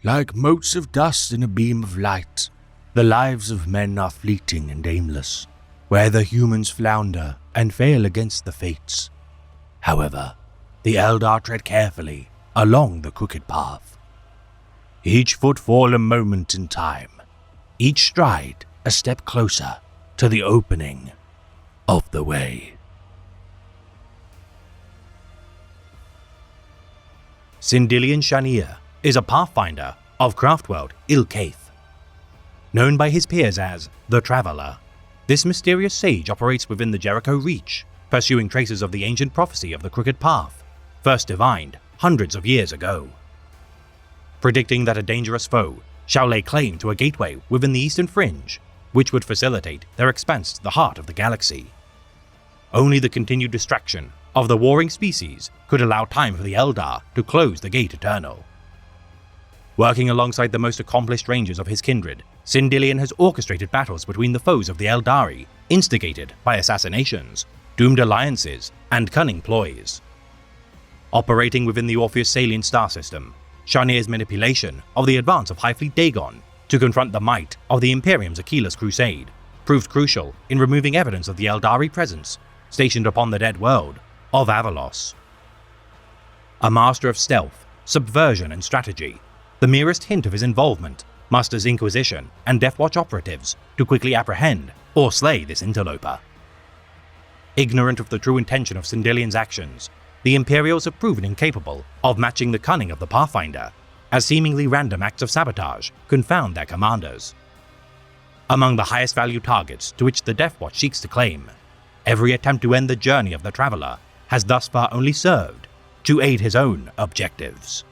Like motes of dust in a beam of light, the lives of men are fleeting and aimless, where the humans flounder and fail against the fates. However, the Eldar tread carefully along the crooked path. Each footfall a moment in time, each stride a step closer to the opening of the way. Sindilian Shanir is a pathfinder of Craftworld Ilkaith. Known by his peers as the Traveler, this mysterious sage operates within the Jericho Reach, pursuing traces of the ancient prophecy of the Crooked Path, first divined hundreds of years ago. Predicting that a dangerous foe shall lay claim to a gateway within the Eastern Fringe, which would facilitate their expanse to the heart of the galaxy. Only the continued distraction of the warring species could allow time for the Eldar to close the Gate Eternal. Working alongside the most accomplished rangers of his kindred, Sindilian has orchestrated battles between the foes of the Eldari, instigated by assassinations, doomed alliances, and cunning ploys. Operating within the Orpheus Salient star system, Shanir's manipulation of the advance of High Fleet Dagon to confront the might of the Imperium's Aquilus Crusade proved crucial in removing evidence of the Eldari presence stationed upon the dead world of Avalos. A master of stealth, subversion, and strategy, the merest hint of his involvement musters Inquisition and Deathwatch operatives to quickly apprehend or slay this interloper. Ignorant of the true intention of Sindilian's actions, the Imperials have proven incapable of matching the cunning of the Pathfinder, as seemingly random acts of sabotage confound their commanders. Among the highest value targets to which the Deathwatch seeks to claim, every attempt to end the journey of the Traveler has thus far only served to aid his own objectives.